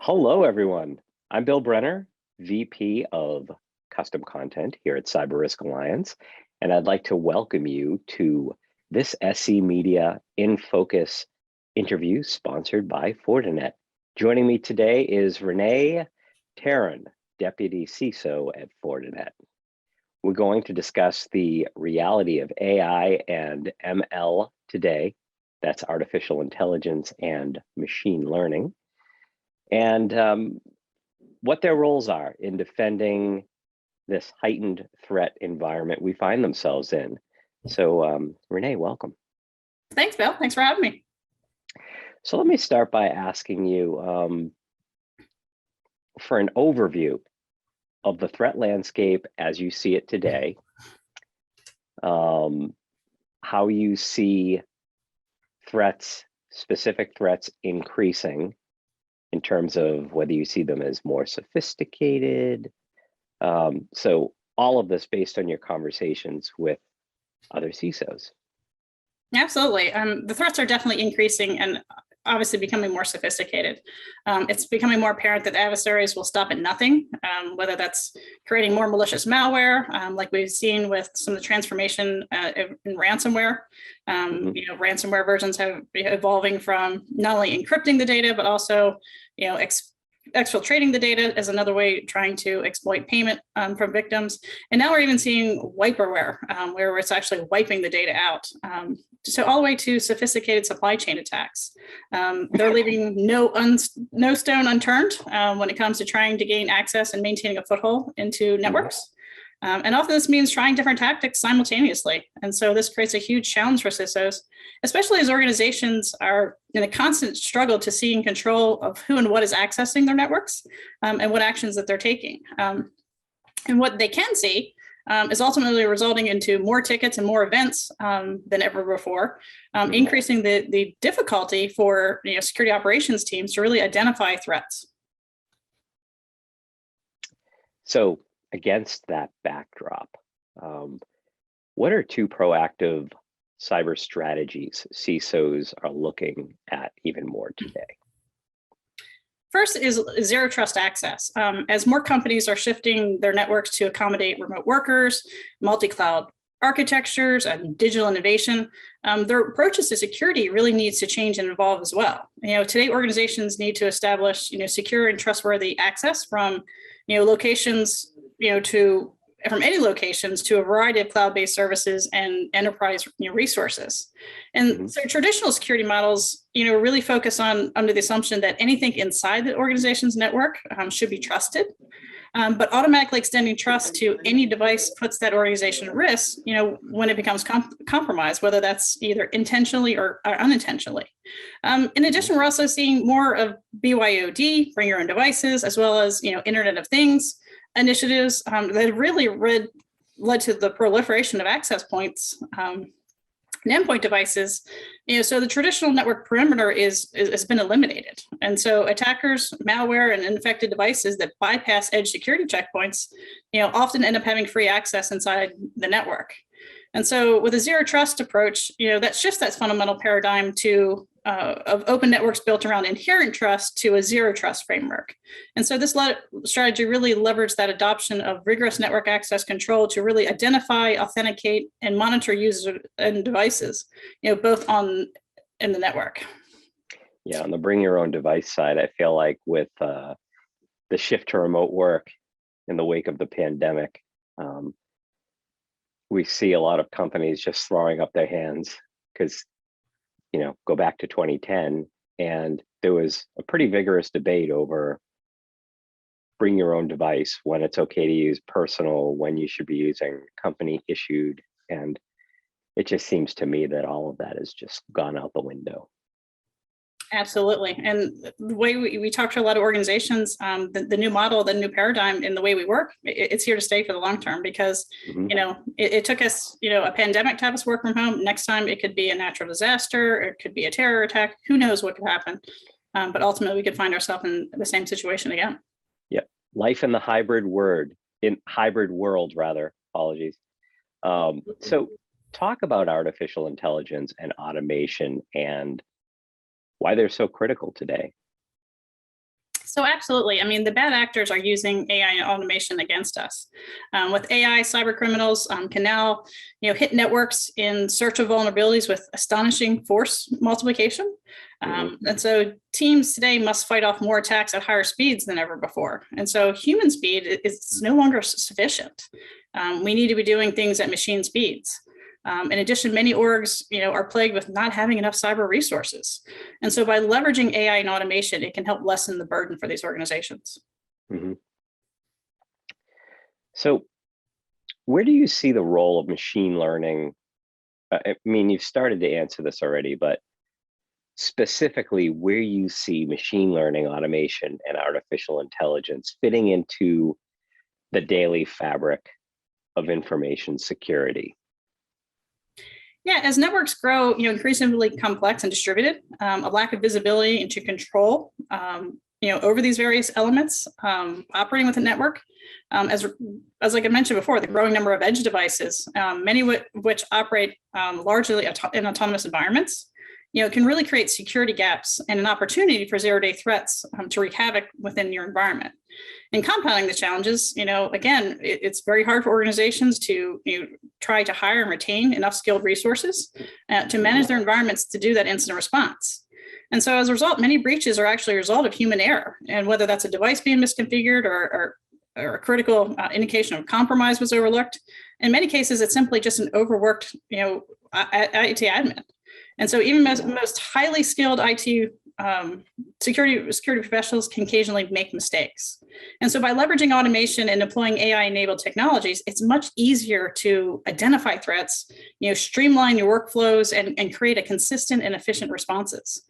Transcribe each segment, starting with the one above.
Hello, everyone. I'm Bill Brenner, VP of Custom Content here at CyberRisk Alliance, and I'd like to welcome you to this SC Media InFocus interview sponsored by Fortinet. Joining me today is Renee Tarun, Deputy CISO at Fortinet. We're going to discuss the reality of AI and ML today. That's artificial intelligence and machine learning, and what their roles are in defending this heightened threat environment we find themselves in. So Renee, welcome. Thanks, Bill. Thanks for having me. So let me start by asking you for an overview of the threat landscape as you see it today, how you see threats, specific threats increasing, in terms of whether you see them as more sophisticated. So all of this based on your conversations with other CISOs. Absolutely. The threats are definitely increasing and obviously becoming more sophisticated. It's becoming more apparent that adversaries will stop at nothing, whether that's creating more malicious malware, like we've seen with some of the transformation in ransomware. Ransomware versions have been evolving from not only encrypting the data, but also, exfiltrating the data as another way trying to exploit payment from victims. And now we're even seeing wiperware, where it's actually wiping the data out. So all the way to sophisticated supply chain attacks. They're leaving no stone unturned when it comes to trying to gain access and maintaining a foothold into networks. And often this means trying different tactics simultaneously. And so this creates a huge challenge for CISOs, especially as organizations are in a constant struggle to see in control of who and what is accessing their networks and what actions that they're taking. And what they can see is ultimately resulting into more tickets and more events than ever before, increasing the difficulty for security operations teams to really identify threats. So against that backdrop, what are two proactive cyber strategies CISOs are looking at even more today? First is zero trust access. As more companies are shifting their networks to accommodate remote workers, multi-cloud architectures, and digital innovation, their approaches to security really needs to change and evolve as well. Today organizations need to establish, secure and trustworthy access from, locations, from any locations to a variety of cloud-based services and enterprise resources. And so traditional security models, really focus on under the assumption that anything inside the organization's network should be trusted. But automatically extending trust to any device puts that organization at risk, when it becomes compromised, whether that's either intentionally or unintentionally. In addition, we're also seeing more of BYOD, bring your own devices, as well as, Internet of Things initiatives that have really led to the proliferation of access points and endpoint devices. So the traditional network perimeter has been eliminated. And so attackers, malware, and infected devices that bypass edge security checkpoints, often end up having free access inside the network. And so with a zero trust approach, that shifts that fundamental paradigm to of open networks built around inherent trust to a zero trust framework. And so this strategy really leveraged that adoption of rigorous network access control to really identify, authenticate, and monitor users and devices, both in the network. Yeah, on the bring your own device side, I feel like with the shift to remote work in the wake of the pandemic, we see a lot of companies just throwing up their hands because, go back to 2010, and there was a pretty vigorous debate over bring your own device, when it's okay to use personal, when you should be using company issued. And it just seems to me that all of that has just gone out the window. Absolutely. And the way we talk to a lot of organizations, the new model, the new paradigm in the way we work, it's here to stay for the long term because, it took us, a pandemic to have us work from home. Next time it could be a natural disaster, it could be a terror attack. Who knows what could happen? But ultimately we could find ourselves in the same situation again. Yeah. Life in the hybrid world, apologies. So talk about artificial intelligence and automation and why they're so critical today. So absolutely. I mean, the bad actors are using AI and automation against us. With AI, cyber criminals can now, hit networks in search of vulnerabilities with astonishing force multiplication. And so teams today must fight off more attacks at higher speeds than ever before. And so human speed is no longer sufficient. We need to be doing things at machine speeds. In addition, many orgs, are plagued with not having enough cyber resources. And so by leveraging AI and automation, it can help lessen the burden for these organizations. So where do you see the role of machine learning? I mean, you've started to answer this already, but specifically where you see machine learning, automation, and artificial intelligence fitting into the daily fabric of information security? Yeah, as networks grow, increasingly complex and distributed, a lack of visibility into control, over these various elements operating with a network, as like I mentioned before, the growing number of edge devices, many which operate largely in autonomous environments, can really create security gaps and an opportunity for zero-day threats to wreak havoc within your environment. And compounding the challenges, again, it's very hard for organizations to try to hire and retain enough skilled resources to manage their environments to do that incident response. And so as a result, many breaches are actually a result of human error. And whether that's a device being misconfigured or a critical indication of compromise was overlooked, in many cases, it's simply just an overworked, IT admin. And so even most highly skilled IT security professionals can occasionally make mistakes. And so by leveraging automation and deploying AI-enabled technologies, it's much easier to identify threats, streamline your workflows and create a consistent and efficient responses.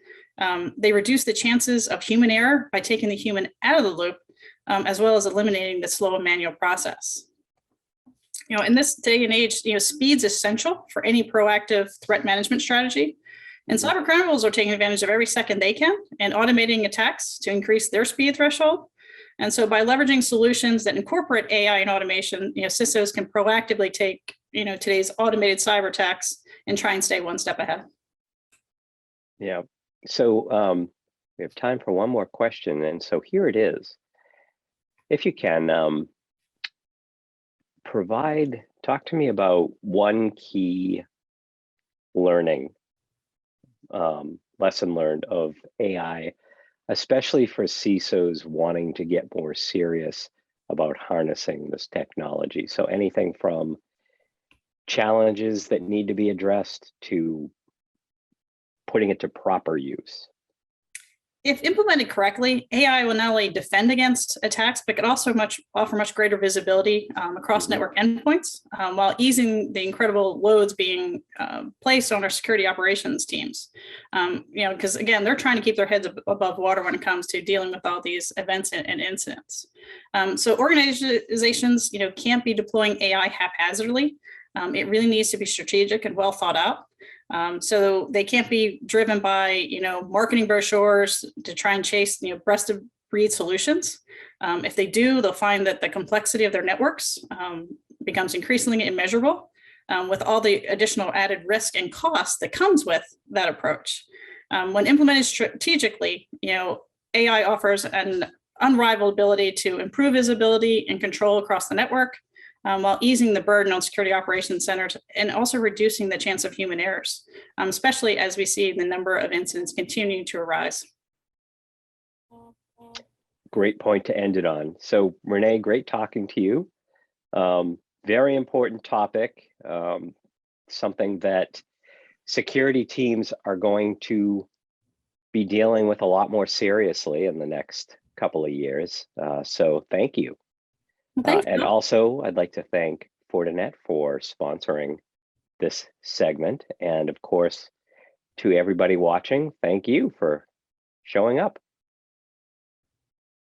They reduce the chances of human error by taking the human out of the loop, as well as eliminating the slow and manual process. In this day and age, speed's essential for any proactive threat management strategy. And cyber criminals are taking advantage of every second they can and automating attacks to increase their speed threshold. And so by leveraging solutions that incorporate AI and automation, CISOs can proactively take, today's automated cyber attacks and try and stay one step ahead. Yeah. So we have time for one more question. And so here it is. If you can, talk to me about one key lesson learned of AI, especially for CISOs wanting to get more serious about harnessing this technology. So anything from challenges that need to be addressed to putting it to proper use. If implemented correctly, AI will not only defend against attacks, but can also offer much greater visibility across network endpoints, while easing the incredible loads being placed on our security operations teams. Because again, they're trying to keep their heads above water when it comes to dealing with all these events and incidents. So organizations, can't be deploying AI haphazardly. It really needs to be strategic and well thought out. So they can't be driven by, marketing brochures to try and chase, best of breed solutions. If they do, they'll find that the complexity of their networks becomes increasingly immeasurable with all the additional added risk and cost that comes with that approach. When implemented strategically, AI offers an unrivaled ability to improve visibility and control across the network, while easing the burden on security operations centers and also reducing the chance of human errors, especially as we see the number of incidents continuing to arise. Great point to end it on. So Renee, great talking to you. Very important topic, something that security teams are going to be dealing with a lot more seriously in the next couple of years. So thank you. And also, I'd like to thank Fortinet for sponsoring this segment. And of course, to everybody watching, thank you for showing up.